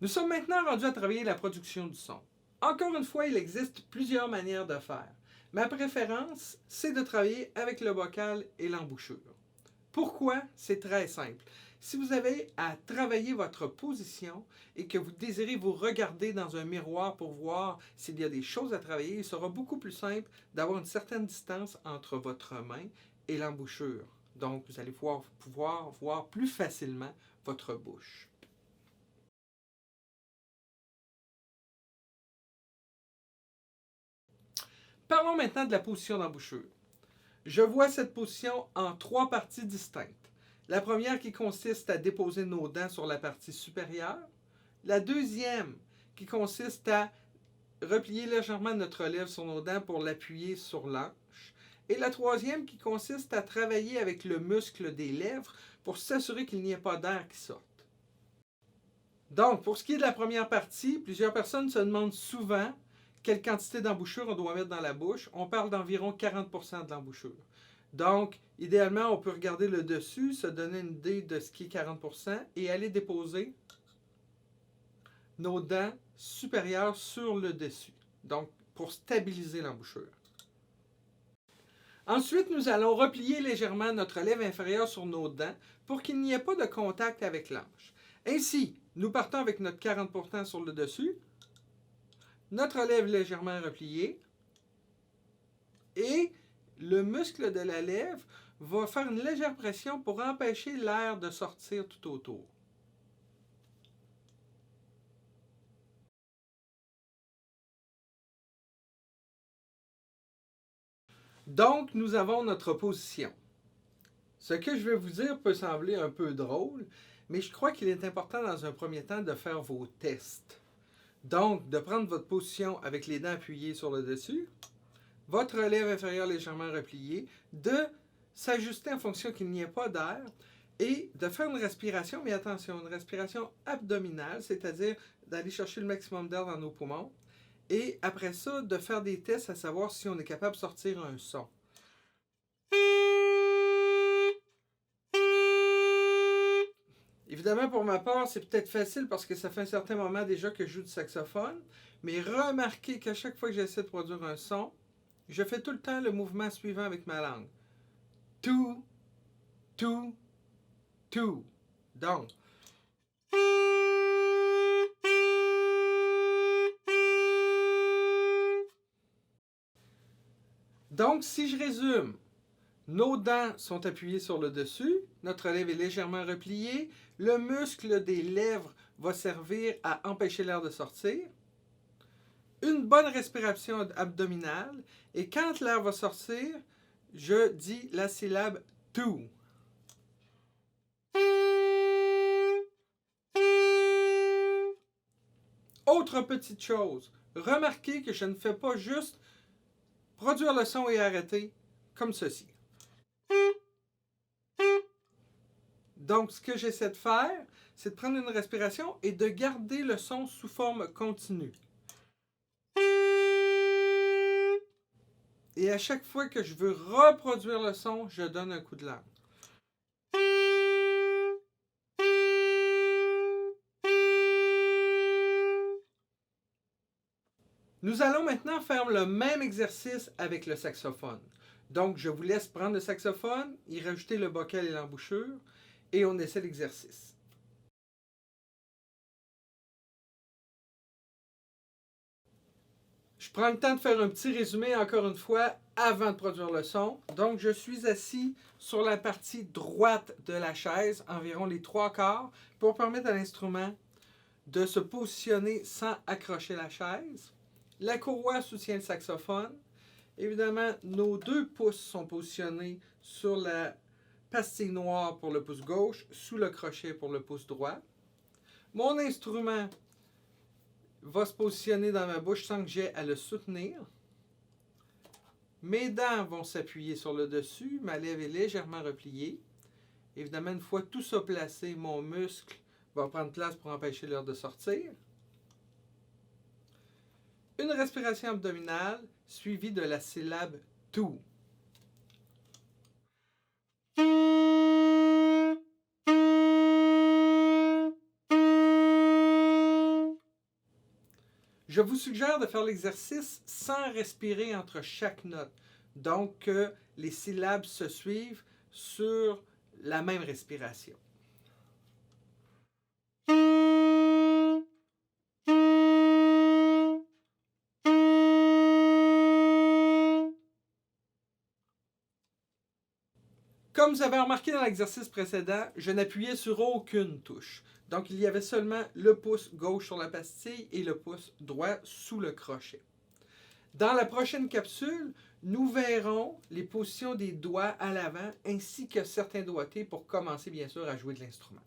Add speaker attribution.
Speaker 1: Nous sommes maintenant rendus à travailler la production du son. Encore une fois, il existe plusieurs manières de faire. Ma préférence, c'est de travailler avec le bocal et l'embouchure. Pourquoi? C'est très simple. Si vous avez à travailler votre position et que vous désirez vous regarder dans un miroir pour voir s'il y a des choses à travailler, il sera beaucoup plus simple d'avoir une certaine distance entre votre main et l'embouchure. Donc, vous allez pouvoir voir plus facilement votre bouche. Parlons maintenant de la position d'embouchure. Je vois cette position en trois parties distinctes. La première qui consiste à déposer nos dents sur la partie supérieure. La deuxième qui consiste à replier légèrement notre lèvre sur nos dents pour l'appuyer sur l'anche. Et la troisième qui consiste à travailler avec le muscle des lèvres pour s'assurer qu'il n'y ait pas d'air qui sorte. Donc, pour ce qui est de la première partie, plusieurs personnes se demandent souvent quelle quantité d'embouchure on doit mettre dans la bouche. On parle d'environ 40% de l'embouchure. Donc, idéalement, on peut regarder le dessus, se donner une idée de ce qui est 40% et aller déposer nos dents supérieures sur le dessus. Donc, pour stabiliser l'embouchure. Ensuite, nous allons replier légèrement notre lèvre inférieure sur nos dents pour qu'il n'y ait pas de contact avec l'anche. Ainsi, nous partons avec notre 40% sur le dessus, notre lèvre légèrement repliée et le muscle de la lèvre va faire une légère pression pour empêcher l'air de sortir tout autour. Donc, nous avons notre position. Ce que je vais vous dire peut sembler un peu drôle, mais je crois qu'il est important dans un premier temps de faire vos tests. Donc, de prendre votre position avec les dents appuyées sur le dessus, votre lèvre inférieure légèrement repliée, de s'ajuster en fonction qu'il n'y ait pas d'air et de faire une respiration, mais attention, une respiration abdominale, c'est-à-dire d'aller chercher le maximum d'air dans nos poumons. Et après ça, de faire des tests à savoir si on est capable de sortir un son. Évidemment, pour ma part, c'est peut-être facile parce que ça fait un certain moment déjà que je joue du saxophone, mais remarquez qu'à chaque fois que j'essaie de produire un son, je fais tout le temps le mouvement suivant avec ma langue. Tout, tout, tout. Donc, si je résume, nos dents sont appuyées sur le dessus, notre lèvre est légèrement repliée, le muscle des lèvres va servir à empêcher l'air de sortir, une bonne respiration abdominale, et quand l'air va sortir, je dis la syllabe to. Autre petite chose, remarquez que je ne fais pas juste produire le son et arrêter comme ceci. Donc, ce que j'essaie de faire, c'est de prendre une respiration et de garder le son sous forme continue. Et à chaque fois que je veux reproduire le son, je donne un coup de langue. Nous allons maintenant faire le même exercice avec le saxophone. Donc, je vous laisse prendre le saxophone, y rajouter le bocal et l'embouchure, et on essaie l'exercice. Je prends le temps de faire un petit résumé encore une fois avant de produire le son. Donc, je suis assis sur la partie droite de la chaise, environ les 3/4, pour permettre à l'instrument de se positionner sans accrocher la chaise. La courroie soutient le saxophone. Évidemment, nos 2 pouces sont positionnés sur la pastille noire pour le pouce gauche, sous le crochet pour le pouce droit. Mon instrument va se positionner dans ma bouche sans que j'aie à le soutenir. Mes dents vont s'appuyer sur le dessus, ma lèvre est légèrement repliée. Évidemment, une fois tout ça placé, mon muscle va prendre place pour empêcher l'air de sortir. Une respiration abdominale suivie de la syllabe to. Je vous suggère de faire l'exercice sans respirer entre chaque note. Donc, que les syllabes se suivent sur la même respiration. Comme vous avez remarqué dans l'exercice précédent, je n'appuyais sur aucune touche. Donc, il y avait seulement le pouce gauche sur la pastille et le pouce droit sous le crochet. Dans la prochaine capsule, nous verrons les positions des doigts à l'avant ainsi que certains doigtés pour commencer bien sûr à jouer de l'instrument.